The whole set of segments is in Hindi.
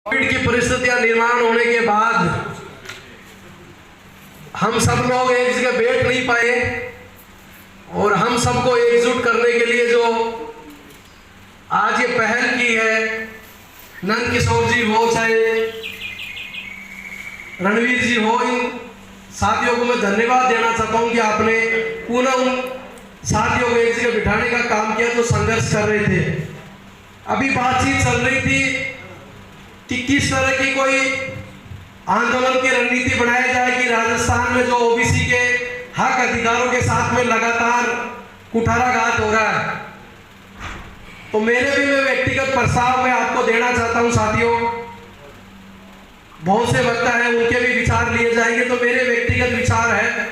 कोविड की परिस्थितियां निर्माण होने के बाद हम सब लोग एक जगह बैठ नहीं पाए और हम सबको एकजुट करने के लिए जो आज ये पहल की है, नंद किशोर जी हो चाहे रणवीर जी हो, इन साथियों को मैं धन्यवाद देना चाहता हूं कि आपने पुनः उन साथियों को एक जगह बिठाने का काम किया जो संघर्ष कर रहे थे। अभी बातचीत चल रही थी कि किस तरह की कोई आंदोलन की रणनीति बनाई जाए कि राजस्थान में जो ओबीसी के हक अधिकारों के साथ में लगातार कुठाराघात हो रहा है। तो मेरे भी मैं व्यक्तिगत प्रस्ताव में आपको देना चाहता हूं साथियों, बहुत से वक्ता है उनके भी विचार लिए जाएंगे। तो मेरे व्यक्तिगत विचार है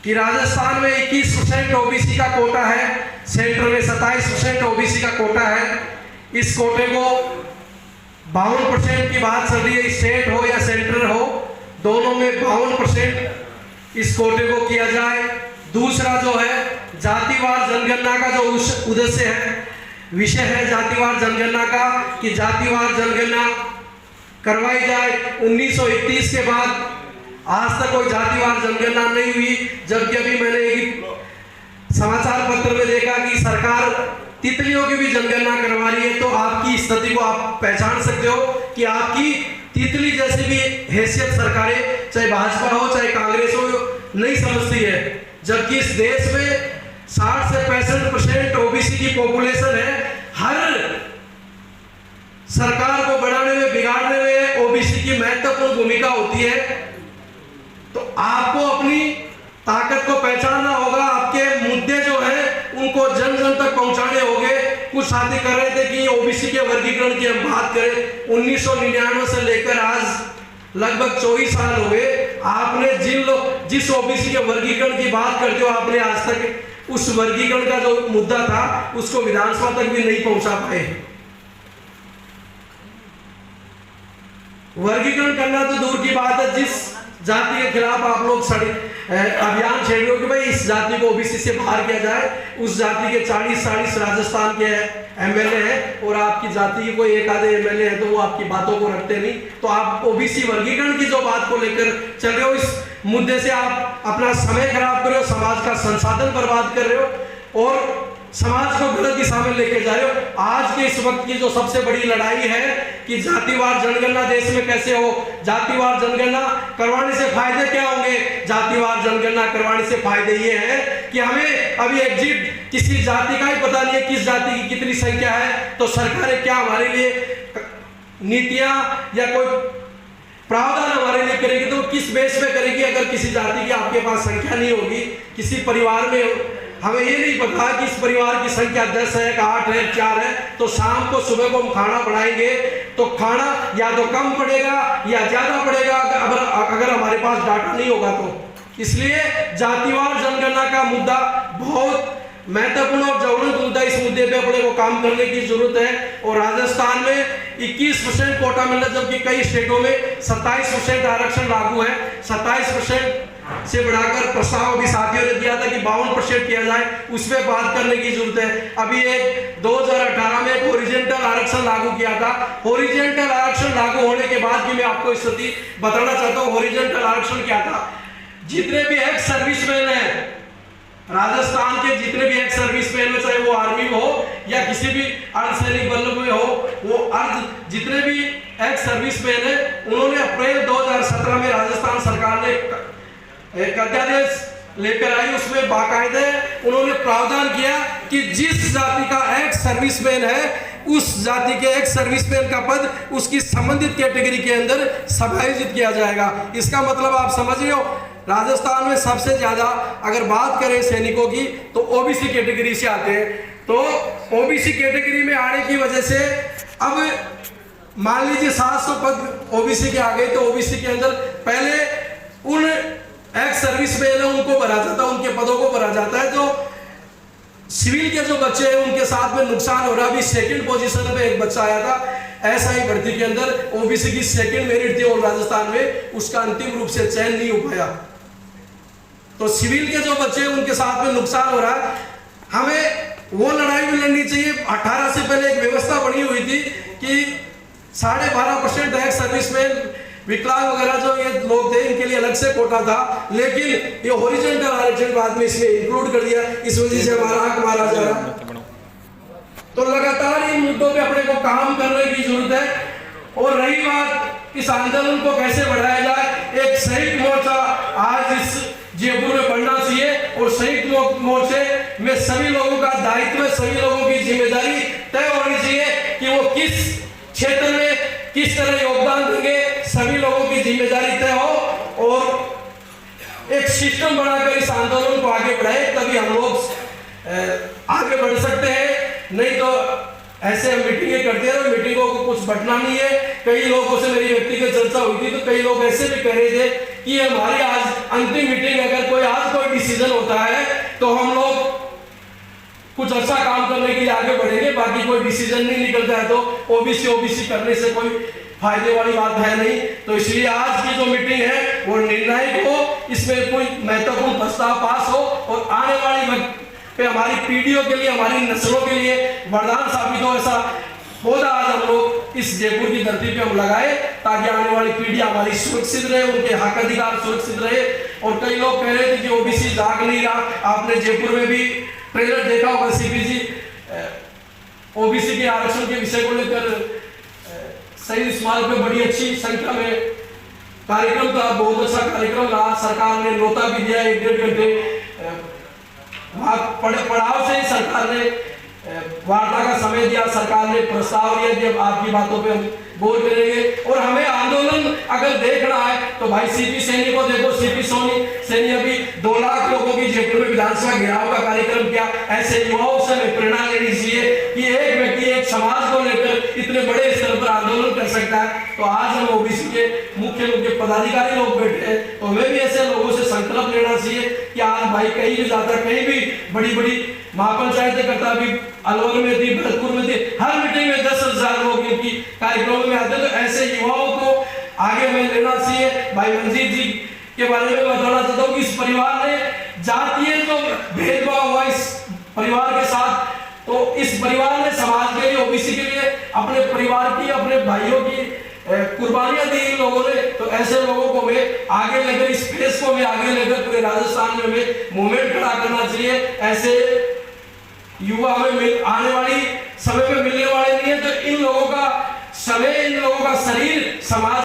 कि राजस्थान में 21% ओबीसी का कोटा है, सेंटर में 27% ओबीसी का कोटा है। इस कोटे को 52% की बात चल रही है, स्टेट हो या सेंटर हो, दोनों में 52% इस कोटे को किया जाए। दूसरा जो है जातिवार जनगणना का जो उद्देश्य है, विषय है जातिवार जनगणना का, कि जातिवार जनगणना करवाई जाए। 1931 के बाद आज तक कोई जातिवार जनगणना नहीं हुई, जबकि अभी मैंने एक समाचार पत्र में देखा कि सरकार तितलियों की भी जनगणना करवा रही है। तो आपकी स्थिति को आप पहचान सकते हो कि आपकी तितली जैसी भी हैसियत सरकारें, चाहे भाजपा हो चाहे कांग्रेस हो, नहीं समझती है। जबकि इस देश में 60 से 65% ओबीसी की पॉपुलेशन है। हर सरकार को बढ़ाने में, बिगाड़ने में ओबीसी की महत्वपूर्ण भूमिका होती है। तो आपको अपनी ताकत को पहचानना होगा, आपके मुद्दे जो है उनको जन जन तक पहुंचाने होंगे। कुछ साथी कर रहे थे कि ओबीसी के वर्गीकरण की हम बात करें, 1999 से लेकर आज लगभग 24 साल हो गए। आपने जिस ओबीसी के वर्गीकरण की बात करते हो, आपने आज तक उस वर्गीकरण का जो मुद्दा था उसको विधानसभा तक भी नहीं पहुंचा पाए। वर्गीकरण करना तो दूर की बात है, जिस जाति के खिलाफ आप लोग अभियान छेड़ रहे हो कि भाई इस जाति को ओबीसी से बाहर किया जाए, उस जाति के 40 राजस्थान के एमएलए हैं और आपकी जाति के कोई एक आधे एमएलए हैं, तो वो आपकी बातों को रखते नहीं। तो आप ओबीसी वर्गीकरण की जो बात को लेकर चल रहे हो, इस मुद्दे से आप अपना समय खराब कर रहे हो, समाज का संसाधन बर्बाद कर रहे हो और समाज को गलत दिशा में लेके जा रहे हो। आज के इस वक्त की जो सबसे बड़ी लड़ाई है कि जातिवार जनगणना देश में कैसे हो, जातिवार जनगणना करवाने से फायदे क्या होंगे। जातिवार जनगणना करवाने से फायदे ये है कि हमें अभी एग्जिट किसी जाति का ही पता नहीं है, किस जाति की कितनी संख्या है। तो सरकारें क्या हमारे लिए नीतियां या कोई प्रावधान हमारे लिए करेगी, तो किस बेस पे करेगी। अगर किसी जाति की आपके पास संख्या नहीं होगी, किसी परिवार में हमें ये नहीं पता कि इस परिवार की संख्या 10 है, 8 है, 4 है, तो शाम को सुबह को हम खाना बनाएंगे तो खाना या तो कम पड़ेगा या ज्यादा पड़ेगा, अगर हमारे पास डाटा नहीं होगा तो। इसलिए जातिवार जनगणना का मुद्दा बहुत महत्वपूर्ण और ज्वलंत मुद्दा, इस मुद्दे पे अपने को काम करने की जरूरत है। और राजस्थान में 21% कोटा मिलना, जबकि कई स्टेटों में 27% आरक्षण लागू है। 27% से बढ़ाकर प्रस्ताव अभी साथियों ने दिया था कि 52% किया जाए, उस पर बात करने की जरूरत है। अभी एक 2018 में एक हॉरिजॉन्टल आरक्षण लागू किया था। हॉरिजॉन्टल आरक्षण लागू होने के बाद भी मैं आपको स्थिति बताना चाहता हूँ। हॉरिजॉन्टल आरक्षण क्या था, जितने भी एक्स सर्विसमैन हैं राजस्थान के, जितने भी एक्स सर्विसमैन में, चाहे वो आर्मी में हो या किसी भी अर्धसैनिक बल में हो, वो जितने भी एक्स सर्विसमैन है, उन्होंने अप्रैल 2017 में राजस्थान सरकार ने एक अध्यादेश लेकर आई। उसमें बाकायदे उन्होंने प्रावधान किया कि जिस जाति का एक्स सर्विसमैन है, उस जाति के एक्स सर्विसमैन का पद उसकी संबंधित कैटेगरी के अंदर समायोजित किया जाएगा। इसका मतलब आप समझ रहे हो, राजस्थान में सबसे ज्यादा अगर बात करें सैनिकों की तो ओबीसी कैटेगरी से आते हैं। तो ओबीसी कैटेगरी में आने की वजह से अब मान लीजिए 700 पद ओबीसी के आ गए, तो ओबीसी के अंदर पहले उन एक्स सर्विसमैन है उनको भरा जाता है, उनके पदों को भरा जाता है। तो सिविल के जो बच्चे हैं उनके साथ में नुकसान हो रहा है। अभी सेकंड पोजीशन पे एक बच्चा आया था एसआई भर्ती के अंदर, ओबीसी की सेकंड मेरिट थी और राजस्थान में उसका अंतिम रूप से चयन नहीं हो पाया। तो सिविल के जो बच्चे हैं उनके साथ में नुकसान हो रहा है। हमें वो लड़ाई भी लड़नी चाहिए। 18 से पहले एक व्यवस्था बनी हुई थी कि 12.5% एक्स सर्विसमैन, विकलांग वगैरह जो ये लोग थे, इनके लिए अलग से कोटा था, लेकिन ये हॉरिजॉन्टल आरक्षण बाद में इसमें इंक्लूड कर दिया। इस वजह से हमारा हक मारा जा रहा है। तो लगातार इन मुद्दों पे अपने को काम करने की जरूरत है। और रही बात इस आंदोलन को कैसे बढ़ाया जाए, एक संयुक्त मोर्चा आज इस जयपुर में बढ़ना चाहिए और संयुक्त मोर्चे में सभी लोगों का दायित्व है, सभी लोगों की जिम्मेदारी तय होनी चाहिए कि वो किस क्षेत्र में किस तरह योगदान देंगे। सभी लोगों की जिम्मेदारी तय हो और एक सिस्टम बनाकर इस आंदोलन को आगे बढ़ाए, तभी हम लोग आगे बढ़ सकते हैं। नहीं तो ऐसे हम मीटिंगें करते हैं, मीटिंगों को कुछ बढ़ना नहीं है। कई लोगों से मेरी व्यक्तिगत चर्चा हुई थी, तो कई लोग ऐसे भी कह रहे थे कि हमारी आज अंतिम मीटिंग, अगर कोई आज कोई डिसीजन होता है तो हम लोग कुछ अच्छा काम करने के लिए आगे बढ़ेंगे, बाकी कोई डिसीजन नहीं निकलता है तो ओबीसी करने से कोई फायदे वाली बात है नहीं। तो इसलिए आज की जो मीटिंग है वो निर्णायक हो, इसमें कोई महत्वपूर्ण प्रस्ताव पास हो और आने वाली वक्त पे हमारी पीढ़ियों के लिए, हमारी नस्लों के लिए वरदान साबित हो। ऐसा पौधा आज हम लोग इस जयपुर की धरती पे हम लगाए, ताकि आने वाली पीढ़ी हमारी सुरक्षित रहे, उनके हक अधिकार सुरक्षित रहे। और कई लोग कह रहे थे कि ओबीसी जाग नहीं रहा। आपने जयपुर में भी ट्रेलर देखा होगा, सीपीजी ओबीसी के आरक्षण के विषय को लेकर शहीद स्मारक में बड़ी अच्छी संख्या में कार्यक्रम था, बहुत अच्छा कार्यक्रम रहा। सरकार ने न्योता भी दिया 1-1.5 घंटे पड़ाव से ही सरकार ने वार्ता का समय दिया, सरकार ने प्रस्ताव दिया कि अब आपकी बातों पे हम गौर करेंगे। और हमें आंदोलन अगर देखना है तो भाई सीपी सैनी को देखो, सीपी सैनी अभी 2 लाख लोगों की जयपुर में विधानसभा घेराव का कार्यक्रम किया। ऐसे युवाओं से हमें प्रेरणा लेनी चाहिए कि एक व्यक्ति एक समाज को लेकर इतने बड़े स्तर पर आंदोलन कर सकता है। तो आज हम ओबीसी के मुख्य पदाधिकारी लोग बैठे हैं, तो हमें भी ऐसे लोगों से संकल्प लेना चाहिए कि आज भाई कहीं भी जाता, कहीं भी बड़ी महापंचायतें करता, अभी अलवर में थी, भरतपुर में थी, हर मीटिंग में 10,000 लोग इनकी कार्यक्रमों में आते। तो ऐसे युवाओं को आगे में लेना चाहिए। भाई मंजीत जी के बारे में बताना चाहता हूँ कि इस परिवार ने जातीय जो भेदभाव हुआ इस परिवार के साथ, तो इस परिवार ने समाज के लिए, ओबीसी के लिए, अपने परिवार की, अपने भाइयों की कुर्बानियां दी इन लोगों ने। तो ऐसे लोगों को हमें आगे लेकर, इस फेस को हमें आगे लेकर पूरे राजस्थान में हमें मूवमेंट खड़ा करना चाहिए। ऐसे युवा हमें आने वाली समय में मिलने वाले नहीं है। तो इन लोगों का समय, इन लोगों का शरीर समाज